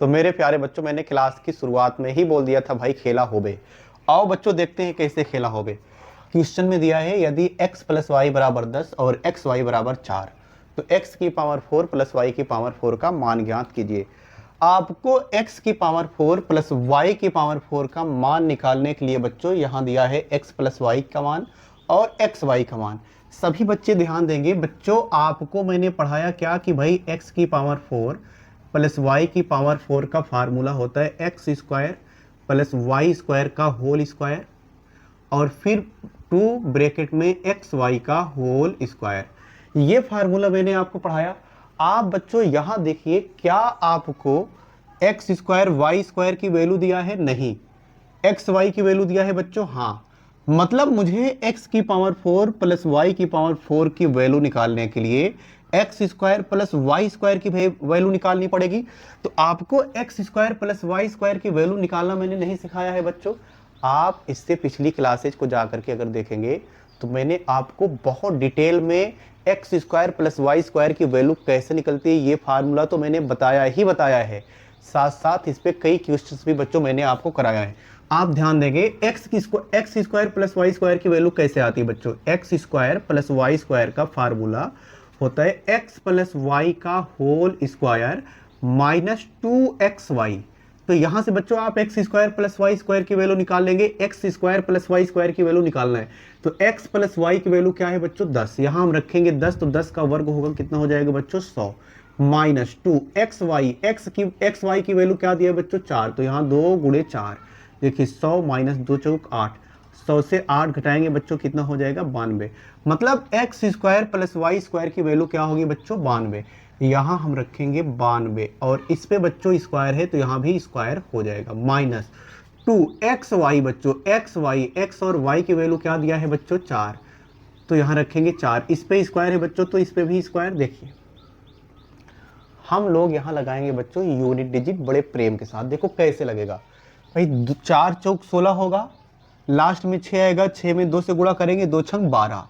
तो मेरे प्यारे बच्चों, मैंने क्लास की शुरुआत में ही बोल दिया था भाई खेला होबे। आओ बच्चों देखते हैं कैसे खेला होबे। क्वेश्चन में दिया है यदि x प्लस वाई बराबर 10 और एक्स वाई बराबर 4, तो x की पावर 4 प्लस वाई की पावर 4 का मान ज्ञात कीजिए। आपको x की पावर 4 प्लस वाई की पावर 4 का मान निकालने के लिए बच्चों यहाँ दिया है x प्लस वाई का मान और एक्स वाई का मान। सभी बच्चे ध्यान देंगे बच्चों, आपको मैंने पढ़ाया क्या कि भाई x की पावर 4 प्लस वाई की पावर 4 का फार्मूला होता है x square plus Y square का होल स्क्वायर और फिर 2 ब्रैकेट में एक्स वाई का होल स्क्वायर। ये फार्मूला मैंने आपको पढ़ाया। आप बच्चों यहां देखिए, क्या आपको एक्स स्क्वायर वाई स्क्वायर की वैल्यू दिया है? नहीं। एक्स वाई की वैल्यू दिया है बच्चों? हाँ। मतलब मुझे एक्स की पावर 4 प्लस वाई की पावर 4 की वैल्यू निकालने के लिए x square plus Y square की वैल्यू निकालनी पड़ेगी। तो आपको x square plus Y square की वैल्यू निकालना मैंने नहीं सिखाया है बच्चों। आप इससे पिछली क्लासेज को जाकर के अगर देखेंगे तो मैंने आपको बहुत डिटेल में x square plus Y square की वैल्यू कैसे निकलती है ये फार्मूला तो मैंने बताया ही बताया है। साथ साथ इस पे कई क्वेश्चंस भी बच्चों मैंने आपको कराया है। आप ध्यान देंगे x square plus Y square की वैल्यू कैसे आती है बच्चों? X square plus Y square का फार्मूला होता है एक्स प्लस वाई का होल स्क्वायर माइनस 2xy। तो यहां से बच्चों आप x square plus Y square की वैल्यू निकाल लेंगे। X square plus Y square की वैल्यू निकालना है तो एक्स प्लस वाई की वैल्यू क्या है बच्चों? 10। यहां हम रखेंगे 10 तो 10 का वर्ग होगा, कितना हो जाएगा बच्चों? 100 माइनस 2 एक्स वाई की वैल्यू क्या दिया है बच्चों? 4। तो यहां 2 गुणे 4, देखिए 100 माइनस 2 चौक 8, 100 से 8 घटाएंगे बच्चों कितना हो जाएगा? 92। मतलब x square plus Y square की वैल्यू क्या होगी बच्चों? 92। यहां हम रखेंगे 92 और इस पे बच्चों स्क्वायर है तो यहां भी स्क्वायर हो जाएगा माइनस 2xy। बच्चों एक्स और y की वैल्यू क्या दिया है बच्चों? 4। तो यहां रखेंगे 4, इस पे स्क्वायर है बच्चों तो इस पे भी स्क्वायर। देखिए हम लोग यहां लगाएंगे बच्चों यूनिट डिजिट बड़े प्रेम के साथ। देखो कैसे लगेगा भाई। 4 चौक 16 होगा, लास्ट में 6 आएगा, 6 में 2 से गुणा करेंगे, 2 छंग 12।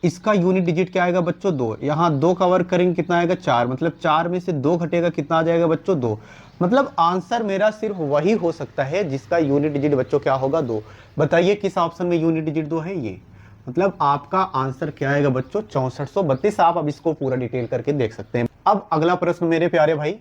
इसका यूनिट डिजिट क्या आएगा बच्चों? 2। यहाँ 2 का वर्ग करेंगे कितना आएगा? 4। मतलब 4 में से 2 घटेगा कितना आ जाएगा बच्चों? 2। मतलब आंसर मेरा सिर्फ वही हो सकता है जिसका यूनिट डिजिट बच्चों क्या होगा? 2। बताइए किस ऑप्शन में यूनिट डिजिट 2 है? ये मतलब आपका आंसर क्या आएगा बच्चों? 6432। आप अब इसको पूरा डिटेल करके देख सकते हैं। अब अगला प्रश्न मेरे प्यारे भाई,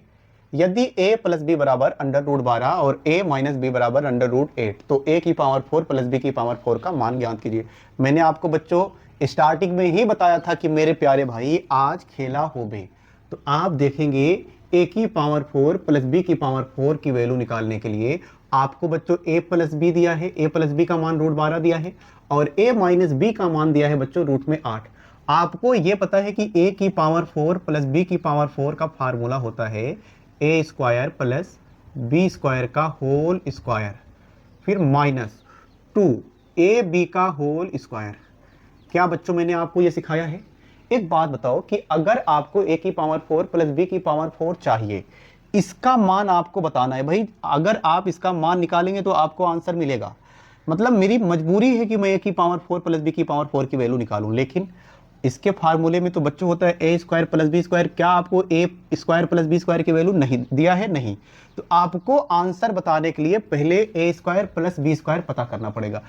यदि a प्लस बी बराबर अंडर रूट 12 और a माइनस बी बराबर अंडर रूट 8, तो a की पावर 4 प्लस b की पावर 4 का मान ज्ञात कीजिए। मैंने आपको बच्चों स्टार्टिंग में ही बताया था कि मेरे प्यारे भाई आज खेला होबे। तो आप देखेंगे a की पावर 4 प्लस b की पावर 4 की वैल्यू निकालने के लिए आपको बच्चों a प्लस बी दिया है, a प्लस बी का मान रूट 12 दिया है और a माइनस बी का मान दिया है बच्चों रूट में 8। आपको यह पता है कि a की पावर 4 प्लस b की पावर 4 का फार्मूला होता है ए स्क्वायर प्लस बी स्क्वायर का होल स्क्वायर फिर माइनस 2 ए बी का होल स्क्वायर। क्या बच्चों मैंने आपको यह सिखाया है? एक बात बताओ कि अगर आपको ए की पावर 4 प्लस बी की पावर 4 चाहिए, इसका मान आपको बताना है भाई। अगर आप इसका मान निकालेंगे तो आपको आंसर मिलेगा। मतलब मेरी मजबूरी है कि मैं ए की पावर 4 प्लस बी की पावर 4 की वैल्यू निकालूं, लेकिन इसके फार्मूले में तो बच्चों होता है ए स्क्वायर प्लस बी स्क्वायर। क्या आपको ए स्क्वायर प्लस बी स्क्वायर की वैल्यू नहीं दिया है? नहीं। तो आपको आंसर बताने के लिए पहले ए स्क्वायर प्लस बी स्क्वायर पता करना पड़ेगा।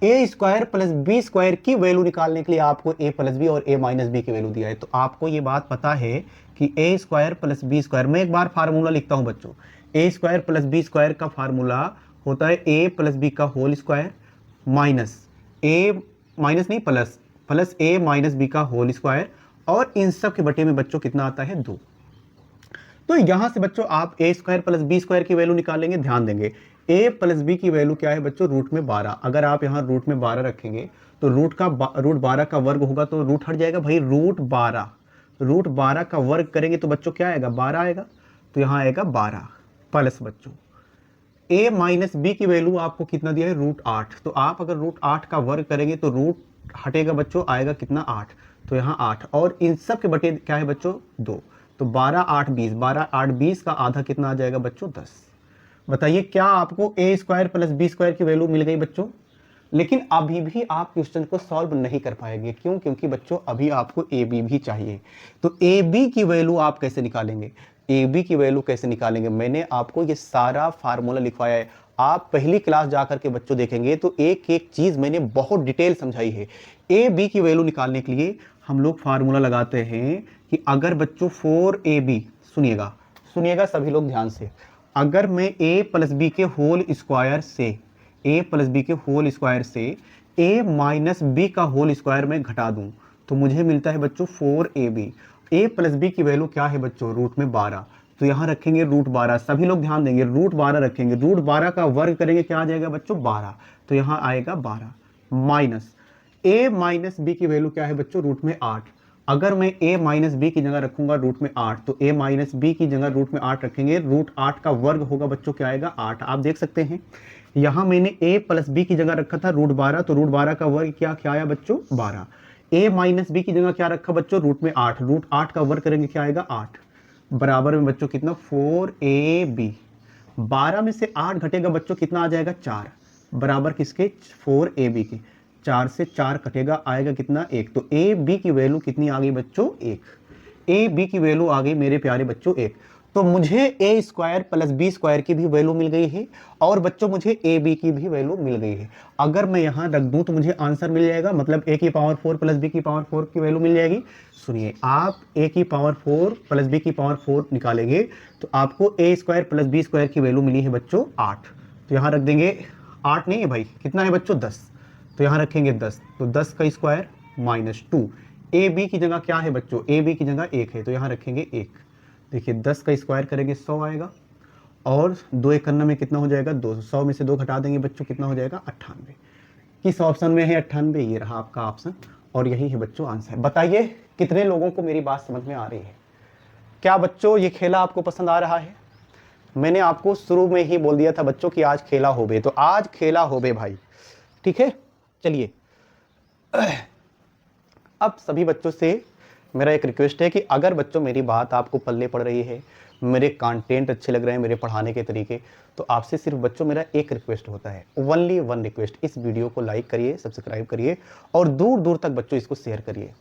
ए स्क्वायर प्लस बी स्क्वायर की वैल्यू निकालने के लिए आपको ए प्लस बी और ए माइनस बी की वैल्यू दिया है। तो आपको ये बात पता है कि ए स्क्वायर प्लस बी स्क्वायर, मैं एक बार फार्मूला लिखता हूं बच्चों। ए स्क्वायर प्लस बी स्क्वायर का फार्मूला होता है ए प्लस बी का होल स्क्वायर माइनस ए माइनस नहीं प्लस ए माइनस बी का होल स्क्वायर और इन सब के बटे में बच्चों कितना आता है? 2। तो यहां से बच्चों आप ए स्क्वायर प्लस बी स्क्वायर की वैल्यू निकालेंगे। ध्यान देंगे ए प्लस बी की वैल्यू क्या है बच्चों? रूट में 12। अगर आप यहां रूट में 12 रखेंगे तो रूट 12 का वर्ग होगा तो रूट हट जाएगा भाई। रूट 12 का वर्ग करेंगे तो बच्चों क्या आएगा? 12 आएगा। तो यहां आएगा 12 प्लस बच्चों ए माइनस बी की वैल्यू आपको कितना दिया है? रूट 8। तो आप अगर रूट 8 का वर्ग करेंगे तो रूट हटेगा बच्चों, आएगा कितना? 8। तो यहाँ 8 और इन सब के बटे क्या है बच्चों? 2। तो 12 8 20, 12 8 20 का आधा कितना आ जाएगा बच्चों? 10। बताइए क्या आपको ए स्क्वायर प्लस बी स्क्वायर की वैल्यू मिल गई बच्चों? लेकिन अभी भी आप क्वेश्चन को सॉल्व नहीं कर पाएंगे। क्यों? क्योंकि बच्चों अभी आपको ए बी भी चाहिए। तो ए बी की वैल्यू आप कैसे निकालेंगे? ए बी की वैल्यू कैसे निकालेंगे? मैंने आपको ये सारा फार्मूला लिखवाया है। आप पहली क्लास जाकर के बच्चों देखेंगे तो एक एक चीज मैंने बहुत डिटेल समझाई है। ए बी की वैल्यू निकालने के लिए हम लोग फार्मूला लगाते हैं कि अगर बच्चों 4ab, सुनिएगा सुनिएगा सभी लोग ध्यान से, अगर मैं a प्लस बी के होल स्क्वायर से a प्लस बी के होल स्क्वायर से a माइनस बी का होल स्क्वायर में घटा दूं तो मुझे मिलता है बच्चों 4ab। a प्लस बी की वैल्यू क्या है बच्चों? रूट में 12। तो यहाँ रखेंगे रूट 12, सभी लोग ध्यान देंगे, रूट 12 रखेंगे। रूट 12 का वर्ग करेंगे, क्या आ जाएगा बच्चों? 12। तो यहाँ आएगा 12 माइनस a माइनस बी की वैल्यू क्या है बच्चों? रूट में 8। अगर मैं a माइनस बी की जगह रखूंगा रूट में 8, तो a माइनस बी की जगह रूट में 8 रखेंगे। रूट 8 का वर्ग होगा बच्चों, क्या आएगा? 8। आप देख सकते हैं यहां मैंने a प्लस बी की जगह रखा था रूट 12, तो रूट 12 का वर्ग क्या आया बच्चों? 12। a माइनस बी की जगह क्या रखा बच्चों? रूट में 8। रूट 8 का वर्ग करेंगे, क्या आएगा? 8। बराबर में बच्चों कितना? 4ab। 12 में से 8 घटेगा बच्चों, कितना आ जाएगा? 4। बराबर किसके? 4ab के। 4 से 4 कटेगा, आएगा कितना? 1। तो ए बी की वैल्यू कितनी आ गई बच्चों? 1। ए बी की वैल्यू आ गई मेरे प्यारे बच्चों 1। तो मुझे ए स्क्वायर प्लस बी स्क्वायर की भी वैल्यू मिल गई है और बच्चों मुझे ए बी की भी वैल्यू मिल गई है। अगर मैं यहां रख दूं तो मुझे आंसर मिल जाएगा, मतलब ए की पावर 4 प्लस बी की पावर 4 की वैल्यू मिल जाएगी। सुनिए, आप ए की पावर 4 प्लस बी की पावर 4 निकालेंगे तो आपको ए स्क्वायर प्लस बी स्क्वायर की वैल्यू मिली है बच्चों 8। तो यहां रख देंगे, 8 नहीं है भाई, कितना है बच्चों? 10। तो यहां रखेंगे 10, तो 10 का स्क्वायर माइनस 2। ए बी की जगह क्या है बच्चों? ए बी की जगह 1 है, तो यहां रखेंगे 1। देखिए 10 का स्क्वायर करेंगे 100 आएगा, और 2 51 में कितना हो जाएगा? 200। 100 में से 2 घटा देंगे बच्चों, कितना हो जाएगा? 98। किस ऑप्शन में है 98? ये रहा आपका ऑप्शन, और यही है बच्चों आंसर। बताइए कितने लोगों को मेरी बात समझ में आ रही है? क्या बच्चों ये खेला आपको पसंद आ रहा है? मैंने आपको शुरू में ही बोल दिया था बच्चों कि आज खेला होबे, तो आज खेला होबे भाई, ठीक है। चलिए, अब सभी बच्चों से मेरा एक रिक्वेस्ट है कि अगर बच्चों मेरी बात आपको पल्ले पड़ रही है, मेरे कंटेंट अच्छे लग रहे हैं, मेरे पढ़ाने के तरीके, तो आपसे सिर्फ बच्चों मेरा एक रिक्वेस्ट होता है, ओनली वन रिक्वेस्ट, इस वीडियो को लाइक करिए, सब्सक्राइब करिए और दूर दूर तक बच्चों इसको शेयर करिए।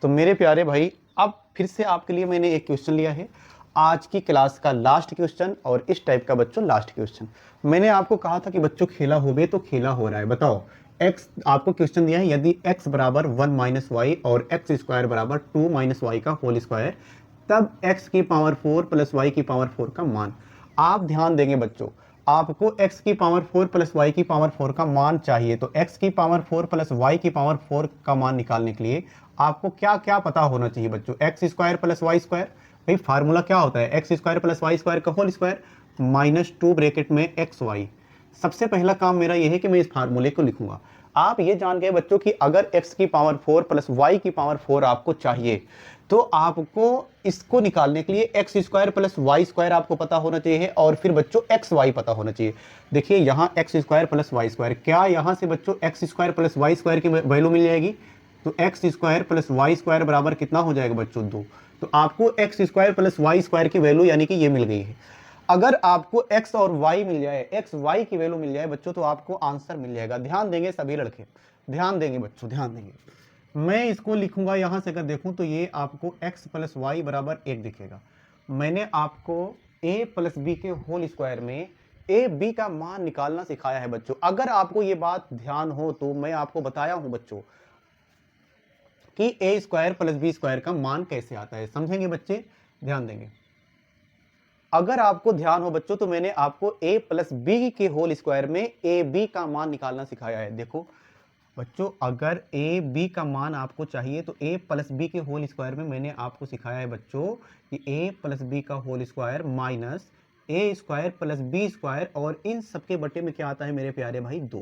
तो मेरे प्यारे भाई, अब फिर से आपके लिए मैंने एक क्वेश्चन लिया है, आज की क्लास का लास्ट क्वेश्चन, और इस टाइप का बच्चों लास्ट क्वेश्चन। मैंने आपको कहा था कि बच्चों खेला होबे, तो खेला हो रहा है। बताओ, x आपको क्वेश्चन दिया है, यदि x बराबर 1 माइनस वाई और x स्क्वायर बराबर 2 माइनस वाई का होल स्क्वायर, तब x की पावर 4 प्लस वाई की पावर 4 का मान। आप ध्यान देंगे बच्चों, आपको x की पावर 4 प्लस वाई की पावर 4 का मान चाहिए, तो x की पावर 4 प्लस वाई की पावर 4 का मान निकालने के लिए आपको क्या क्या पता होना चाहिए बच्चों? X square plus Y square, भाई फार्मूला क्या होता है? X square plus Y square का होल स्क्वायर माइनस 2 ब्रैकेट में एक्स वाई। सबसे पहला काम मेरा यह है कि मैं इस फार्मूले को लिखूंगा। आप ये जान गए बच्चों कि अगर x की पावर 4 प्लस वाई की पावर 4 आपको चाहिए, तो आपको इसको निकालने के लिए x square plus Y square आपको पता होना चाहिए, और फिर बच्चों एक्स वाई पता होना चाहिए। देखिए यहाँ x square plus Y square, क्या यहाँ से बच्चों x square plus Y square की वैल्यू मिल जाएगी? तो x square plus Y square बराबर कितना हो जाएगा बच्चों? 2। तो आपको x square plus Y square की वैल्यू यानी कि ये मिल गई है। अगर आपको x और y मिल जाए, x y की वैल्यू मिल जाए बच्चों, तो आपको आंसर मिल जाएगा। ध्यान देंगे सभी लड़के, ध्यान देंगे बच्चों, ध्यान देंगे। मैं इसको लिखूंगा यहां से, अगर देखूं तो ये आपको x प्लस वाई बराबर 1 दिखेगा। मैंने आपको a प्लस बी के होल स्क्वायर में a b का मान निकालना सिखाया है बच्चों। अगर आपको ये बात ध्यान हो तो मैं आपको बताया हूं बच्चों कि a square plus b square का मान कैसे आता है। समझेंगे बच्चे? ध्यान देंगे। अगर आपको ध्यान हो बच्चों, तो मैंने आपको a प्लस बी के होल स्क्वायर में ए बी का मान निकालना सिखाया है। देखो बच्चों, अगर ए बी का मान आपको चाहिए तो a प्लस बी के होल स्क्वायर में मैंने आपको सिखाया है बच्चों कि a प्लस बी का होल स्क्वायर माइनस ए स्क्वायर प्लस बी स्क्वायर, और इन सबके बटे में क्या आता है मेरे प्यारे भाई? 2।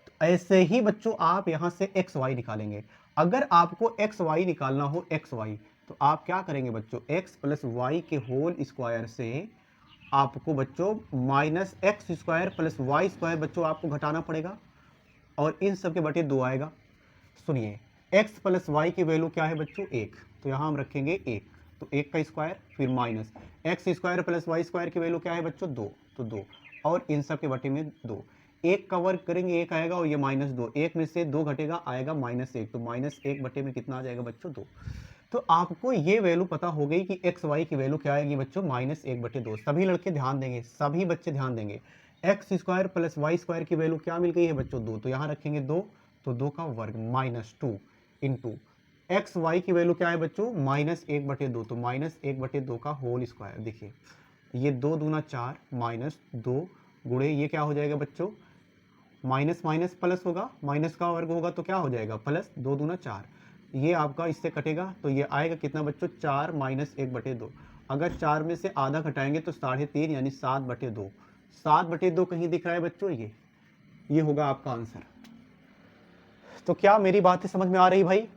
तो ऐसे ही बच्चों आप यहां से एक्स वाई निकालेंगे। अगर आपको एक्स वाई निकालना हो, एक्स वाई, तो आप क्या करेंगे बच्चों? x प्लस वाई के होल स्क्वायर से आपको बच्चों minus x square plus Y square बच्चों आपको घटाना पड़ेगा, और इन सब के बटे 2 आएगा। सुनिए, x प्लस वाई की वैल्यू क्या है बच्चों? 1। तो यहां हम रखेंगे 1, तो 1 का स्क्वायर फिर minus x square plus Y square की वैल्यू क्या है बच्चों? 2, तो 2, और इन सब के बटे में 2। एक का वर्ग करेंगे एक आएगा और ये -2, एक में से 2 घटेगा आएगा -1, तो -1 बटे में कितना आ जाएगा बच्चों 2। तो आपको ये वैल्यू पता हो गई कि एक्स वाई की वैल्यू क्या आएगी बच्चों -1/2। सभी लड़के ध्यान देंगे, सभी बच्चे ध्यान देंगे। X square plus Y square की वैल्यू क्या मिल गई है बच्चों 2, तो यहाँ रखेंगे 2, तो 2 का वर्ग -2 इंटू एक्स वाई की वैल्यू क्या है बच्चों -1/2, तो -1/2 का होल स्क्वायर। देखिए ये 2 दूना 4 -2 गुणे ये क्या हो जाएगा बच्चों, माइनस माइनस प्लस होगा, माइनस का वर्ग होगा तो क्या हो जाएगा प्लस, 2 दूना 4, ये आपका इससे कटेगा तो ये आएगा कितना बच्चों 4 - 1/2। अगर 4 में से आधा घटाएंगे तो 3.5 यानी 7/2। 7/2 कहीं दिख रहा है बच्चों, ये होगा आपका आंसर। तो क्या मेरी बातें समझ में आ रही भाई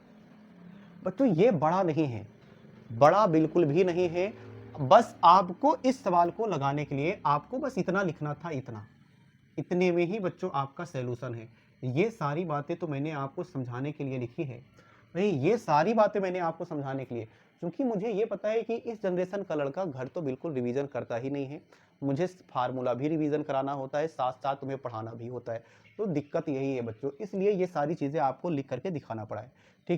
बच्चों? ये बड़ा नहीं है, बड़ा बिल्कुल भी नहीं है। बस आपको इस सवाल को लगाने के लिए आपको बस इतना लिखना था, इतने में ही बच्चों आपका सॉल्यूशन है। ये सारी बातें तो मैंने आपको समझाने के लिए लिखी है भाई, ये सारी बातें मैंने आपको समझाने के लिए, क्योंकि मुझे ये पता है कि इस जनरेशन का लड़का घर तो बिल्कुल रिवीजन करता ही नहीं है। मुझे फार्मूला भी रिवीजन कराना होता है, साथ साथ तुम्हें पढ़ाना भी होता है। तो दिक्कत यही है बच्चों, इसलिए ये सारी चीज़ें आपको लिख करके दिखाना पड़ा है। ठीक है।